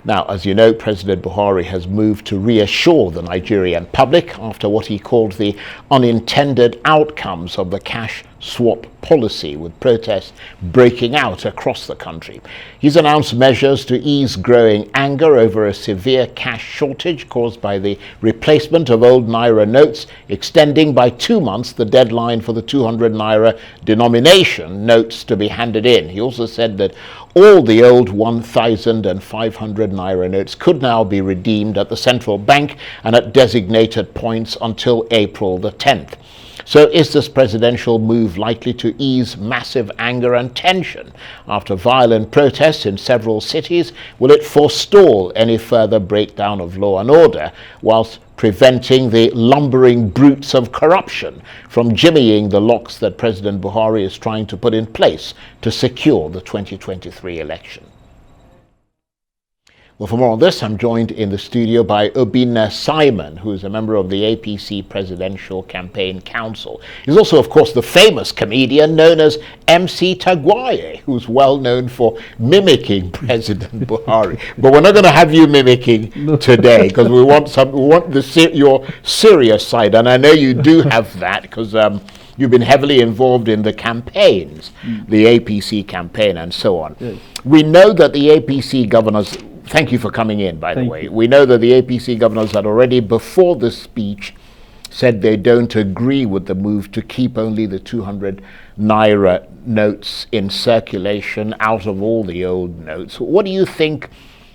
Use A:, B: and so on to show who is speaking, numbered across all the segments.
A: Now, as you know, President Buhari has moved to reassure the Nigerian public after what he called the unintended outcomes of the cash swap policy, with protests breaking out across the country. He's announced measures to ease growing anger over a severe cash shortage caused by the replacement of old Naira notes, extending by 2 months the deadline for the 200 Naira denomination notes to be handed in. He also said that all the old 1,500 Naira notes could now be redeemed at the central bank and at designated points until April the 10th. So is this presidential move likely to ease massive anger and tension after violent protests in several cities? Will it forestall any further breakdown of law and order, whilst preventing the lumbering brutes of corruption from jimmying the locks that President Buhari is trying to put in place to secure the 2023 election? Well, for more on this, I'm joined in the studio by Obinna Simon, who is a member of the APC Presidential Campaign Council. He's also, of course, the famous comedian known as MC Tegwaye, who's well known for mimicking President Buhari. But we're not going to have you mimicking today, because we want your serious side, and I know you do have that, because you've been heavily involved in the campaigns, the APC campaign and so on. Yes. We know that the APC governors, thank you for coming in, by the way. We know that the APC governors had already, before this speech, said they don't agree with the move to keep only the 200 Naira notes in circulation out of all the old notes. What do you think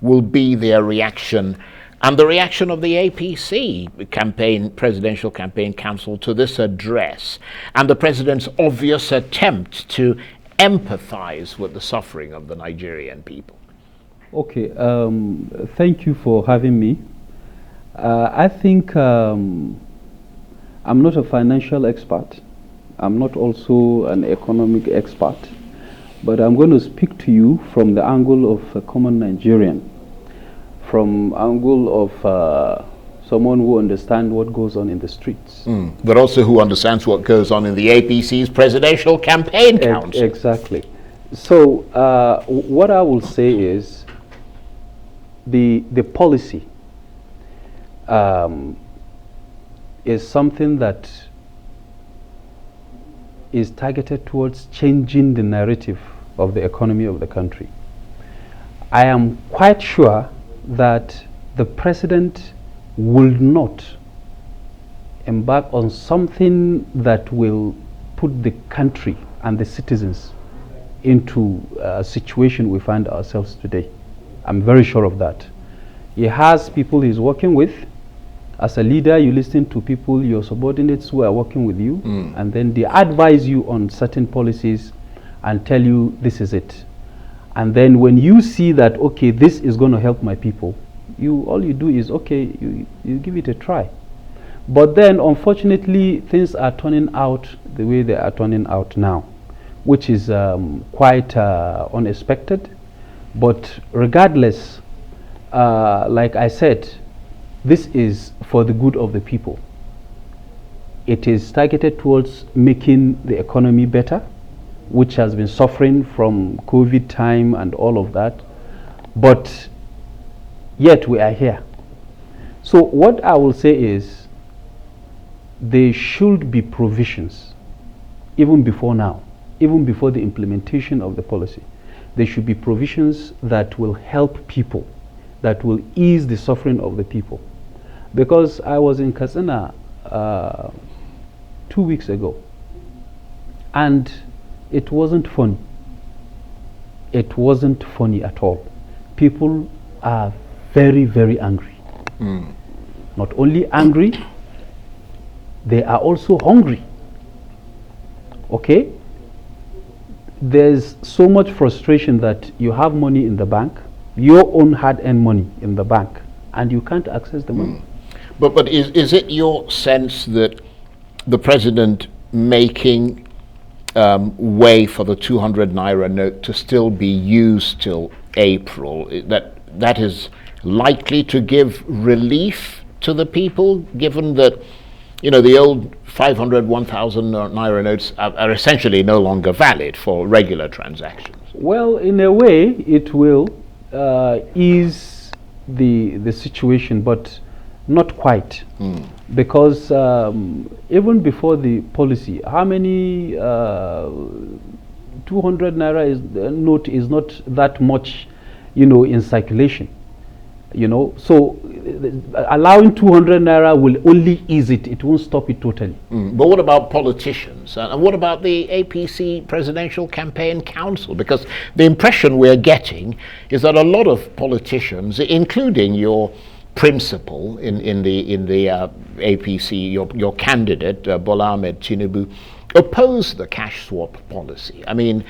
A: will be their reaction, and the reaction of the APC campaign, Presidential Campaign Council, to this address, and the president's obvious attempt to empathize with the suffering of the Nigerian people?
B: Okay, thank you for having me. I think I'm not a financial expert. I'm not also an economic expert, but I'm going to speak to you from the angle of a common Nigerian, from angle of someone who understands what goes on in the streets.
A: But also who understands what goes on in the APC's Presidential Campaign Council.
B: Exactly. So what I will say is, the policy is something that is targeted towards changing the narrative of the economy of the country. I am quite sure that the president will not embark on something that will put the country and the citizens into a situation we find ourselves today. I'm very sure of that. He has people he's working with. As a leader, you listen to people, your subordinates who are working with you, and then they advise you on certain policies and tell you this is it. And then when you see that, okay, this is going to help my people, all you do is, okay, you give it a try. But then, unfortunately, things are turning out the way they are turning out now, which is quite unexpected. But regardless, like I said, this is for the good of the people. It is targeted towards making the economy better, which has been suffering from COVID time and all of that. But yet we are here. So what I will say is, there should be provisions, even before now, even before the implementation of the policy. There should be provisions that will help people, that will ease the suffering of the people. Because I was in Katsina 2 weeks ago, and it wasn't funny. It wasn't funny at all. People are very, very angry. Not only angry, they are also hungry. Okay? There's so much frustration that you have money in the bank, your own hard-earned money in the bank, and you can't access the money.
A: But is it your sense that the president making way for the 200 Naira note to still be used till April, that is likely to give relief to the people, given that, you know, the old 500, 1,000 Naira notes are essentially no longer valid for regular transactions?
B: Well, in a way, it will ease the situation, but not quite. Because even before the policy, how many 200 naira note is not that much, in circulation. So allowing 200 naira will only ease it. It won't stop it totally.
A: But what about politicians? And what about the APC Presidential Campaign Council? Because the impression we're getting is that a lot of politicians, including your principal in the APC, your candidate, Bola Ahmed Tinubu, oppose the cash swap policy. I mean,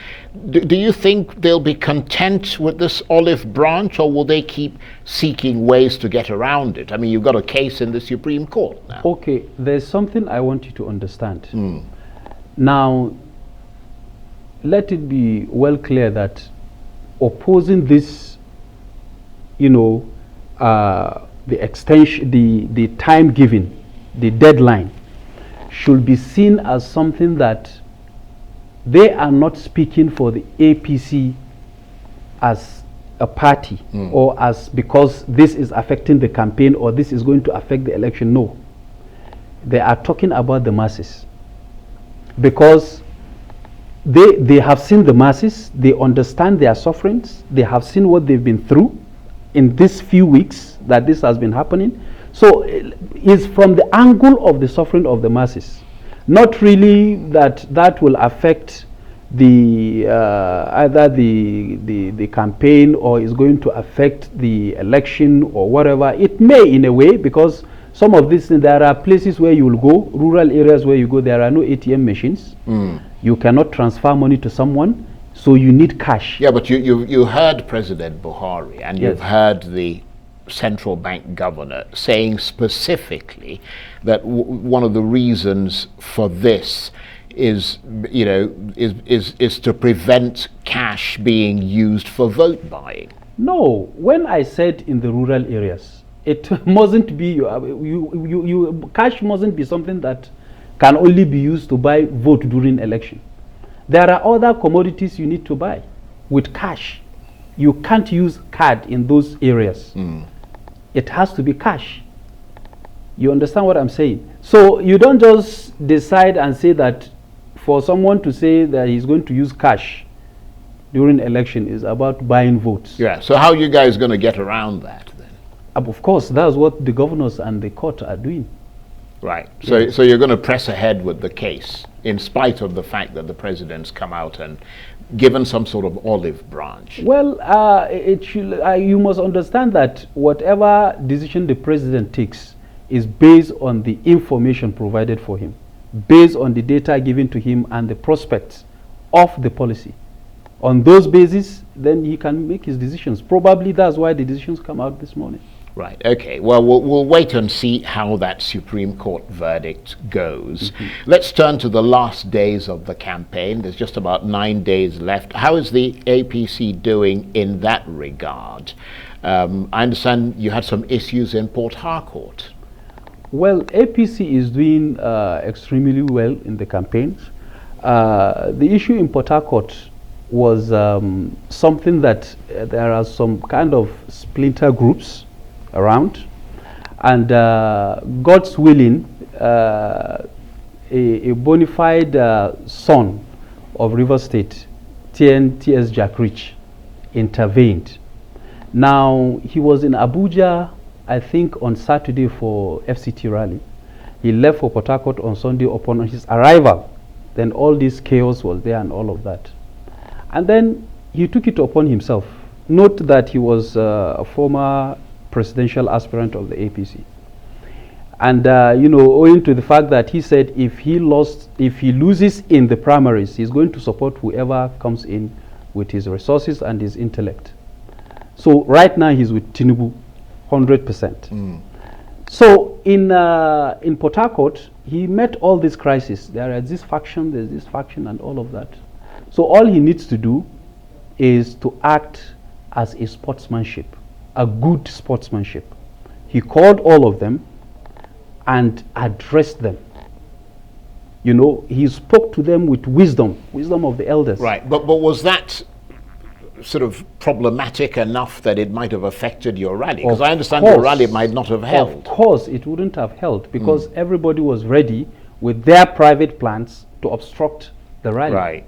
A: do you think they'll be content with this olive branch, or will they keep seeking ways to get around it? I mean, you've got a case in the Supreme Court now.
B: Okay, there's something I want you to understand. Now, let it be well clear that opposing this, the extension, the time given, the deadline, should be seen as something that they are not speaking for the APC as a party or as because this is affecting the campaign or this is going to affect the election. No. They are talking about the masses, because they have seen the masses, they understand their sufferings, they have seen what they've been through in these few weeks that this has been happening. So it's from the angle of the suffering of the masses, not really that will affect the either the campaign or is going to affect the election or whatever. It may in a way, because some of these, there are places where you will go, rural areas where you go, there are no ATM machines. You cannot transfer money to someone, so you need cash.
A: Yeah, but you heard President Buhari, and you've heard the central bank governor saying specifically that one of the reasons for this is to prevent cash being used for vote buying.
B: No, when I said in the rural areas, it mustn't be cash mustn't be something that can only be used to buy vote during election. There are other commodities you need to buy with cash. You can't use card in those areas. It has to be cash. You understand what I'm saying? So you don't just decide and say that for someone to say that he's going to use cash during election is about buying votes.
A: Yeah, so how are you guys going to get around that then?
B: Of course, that's what the governors and the court are doing.
A: Right. So you're going to press ahead with the case in spite of the fact that the president's come out and given some sort of olive branch.
B: Well, you must understand that whatever decision the president takes is based on the information provided for him, based on the data given to him and the prospects of the policy. On those bases, then he can make his decisions. Probably that's why the decisions come out this morning.
A: Right, okay. Well, we'll wait and see how that Supreme Court verdict goes. Let's turn to the last days of the campaign. There's just about 9 days left. How is the APC doing in that regard? I understand you had some issues in Port Harcourt.
B: Well, APC is doing extremely well in the campaigns. The issue in Port Harcourt was something that there are some kind of splinter groups around, and God's willing, a bona fide son of River State, T.S. Jack Rich, intervened. Now, he was in Abuja, I think, on Saturday for FCT rally. He left for Port Harcourt on Sunday. Upon his arrival, then all this chaos was there and all of that. And then he took it upon himself. Note that he was a former presidential aspirant of the APC. And, owing to the fact that he said if he loses in the primaries, he's going to support whoever comes in with his resources and his intellect. So right now he's with Tinubu, 100%. So in Port Harcourt, he met all these crises. There is this faction, there's this faction, and all of that. So all he needs to do is to act as a sportsmanship, a good sportsmanship. He called all of them and addressed them. He spoke to them with wisdom of the elders.
A: Right, but was that sort of problematic enough that it might have affected your rally? Because I understand your rally might not have held.
B: Of course, it wouldn't have held, because everybody was ready with their private plans to obstruct the rally.
A: Right.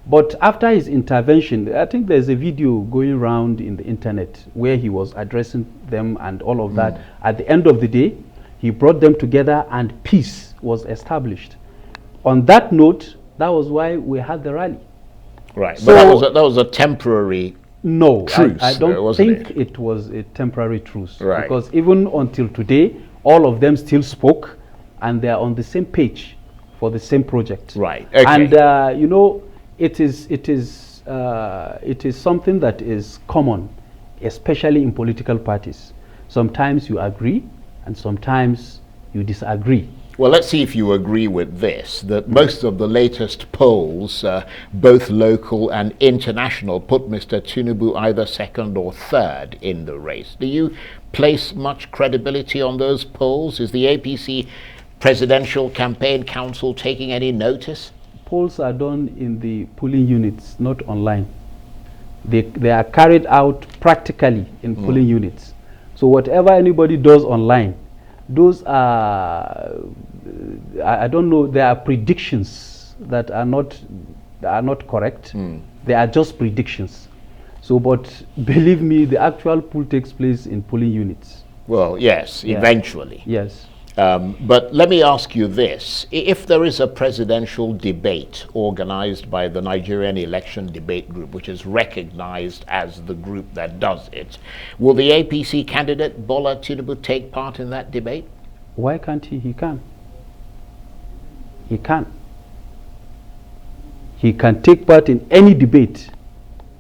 B: But after his intervention, I think there's a video going around in the internet where he was addressing them and all of that. At the end of the day, he brought them together and peace was established. On that note, that was why we had the rally.
A: Right.
B: So
A: but that was a temporary truce.
B: I don't think it was a temporary truce. Right. Because even until today, all of them still spoke and they are on the same page for the same project.
A: Right. Okay.
B: And, you know, it is something that is common, especially in political parties. Sometimes you agree and sometimes you disagree.
A: Well, let's see if you agree with this, that most of the latest polls, both local and international, put Mr. Tinubu either second or third in the race. Do you place much credibility on those polls? Is the APC Presidential Campaign Council taking any notice?
B: Polls are done in the polling units, not online. They are carried out practically in polling units. So whatever anybody does online, those are, I don't know, there are predictions that are not correct. They are just predictions. So, but believe me, the actual poll takes place in polling units.
A: Well, yes, eventually.
B: Yes.
A: But let me ask you this. If there is a presidential debate organized by the Nigerian Election Debate Group, which is recognized as the group that does it, will the APC candidate Bola Tinubu take part in that debate?
B: Why can't he? He can. He can. He can take part in any debate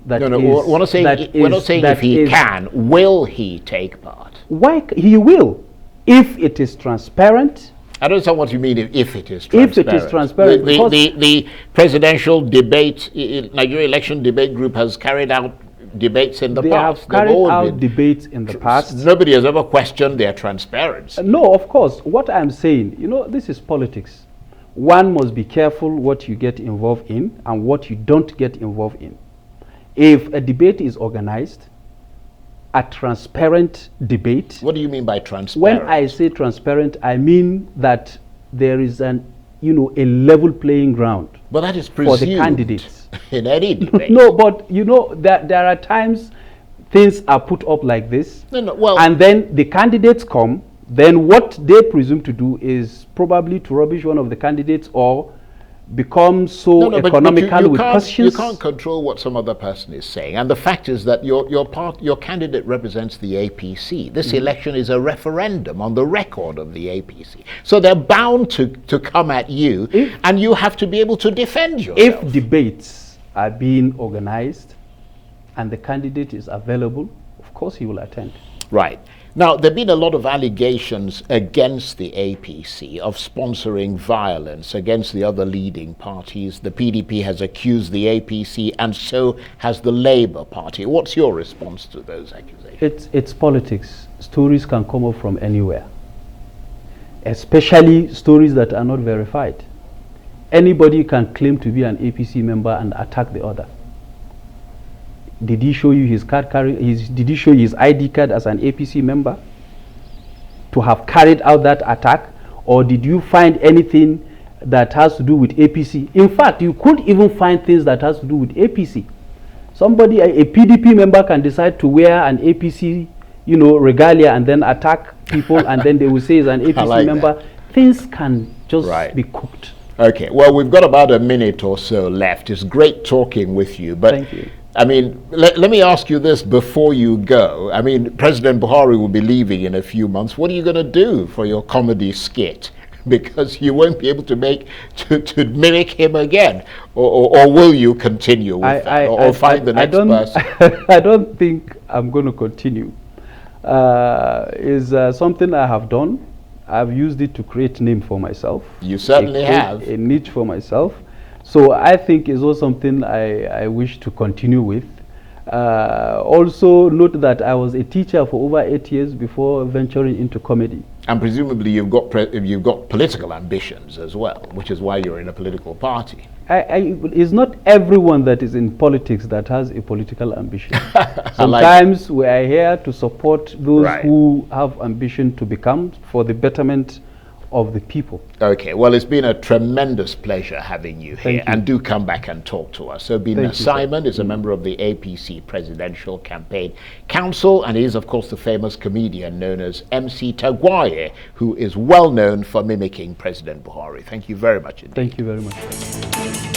B: that
A: we're not saying if he can. Will he take part?
B: Why? He will. If it is transparent.
A: I don't know what you mean if it is transparent.
B: If it is transparent.
A: The presidential debate, Nigeria Election Debate Group has carried out debates in the past.
B: They have carried out debates in the past.
A: Nobody has ever questioned their transparency.
B: No, of course. What I'm saying, you know, this is politics. One must be careful what you get involved in and what you don't get involved in. If a debate is organized, a transparent debate.
A: What do you mean by transparent?
B: When I say transparent, I mean that there is a level playing ground.
A: But that is
B: presumed for the candidates
A: in any debate.
B: No, but you know that there are times things are put up like this,
A: well,
B: and then the candidates come. Then what they presume to do is probably to rubbish one of the candidates or become so economical with questions.
A: You can't control what some other person is saying, and the fact is that your candidate represents the APC. This election is a referendum on the record of the APC, so they're bound to come at you, and you have to be able to defend yourself.
B: If debates are being organized and the candidate is available, of course he will attend.
A: Right. Now, there have been a lot of allegations against the APC of sponsoring violence against the other leading parties. The PDP has accused the APC, and so has the Labour Party. What's your response to those accusations?
B: It's politics. Stories can come up from anywhere, especially stories that are not verified. Anybody can claim to be an APC member and attack the other. Did he show you his card did he show you his ID card as an APC member to have carried out that attack? Or did you find anything that has to do with APC? In fact, you could even find things that has to do with APC. Somebody, a PDP member can decide to wear an APC, regalia and then attack people and then they will say he's an APC member. That. Things can just be cooked.
A: Okay, well, we've got about a minute or so left. It's great talking with you, but
B: thank you.
A: I mean, let me ask you this before you go. I mean, President Buhari will be leaving in a few months. What are you going to do for your comedy skit? Because you won't be able to mimic him again. Or will you continue with that? Or find the next person?
B: I don't think I'm going to continue. It's something I have done. I've used it to create a name for myself.
A: You certainly have.
B: A niche for myself. So I think it's also something I wish to continue with. Also note that I was a teacher for over 8 years before venturing into comedy.
A: And presumably you've got political ambitions as well, which is why you're in a political party.
B: It's not everyone that is in politics that has a political ambition. Sometimes we are here to support those who have ambition to become for the betterment of the people.
A: Okay, well, it's been a tremendous pleasure having you here. And do come back and talk to us. Obinna Simon is a member of the APC Presidential Campaign Council, and he is, of course, the famous comedian known as MC Tegwaye, who is well known for mimicking President Buhari. Thank you very much indeed.
B: Thank you very much.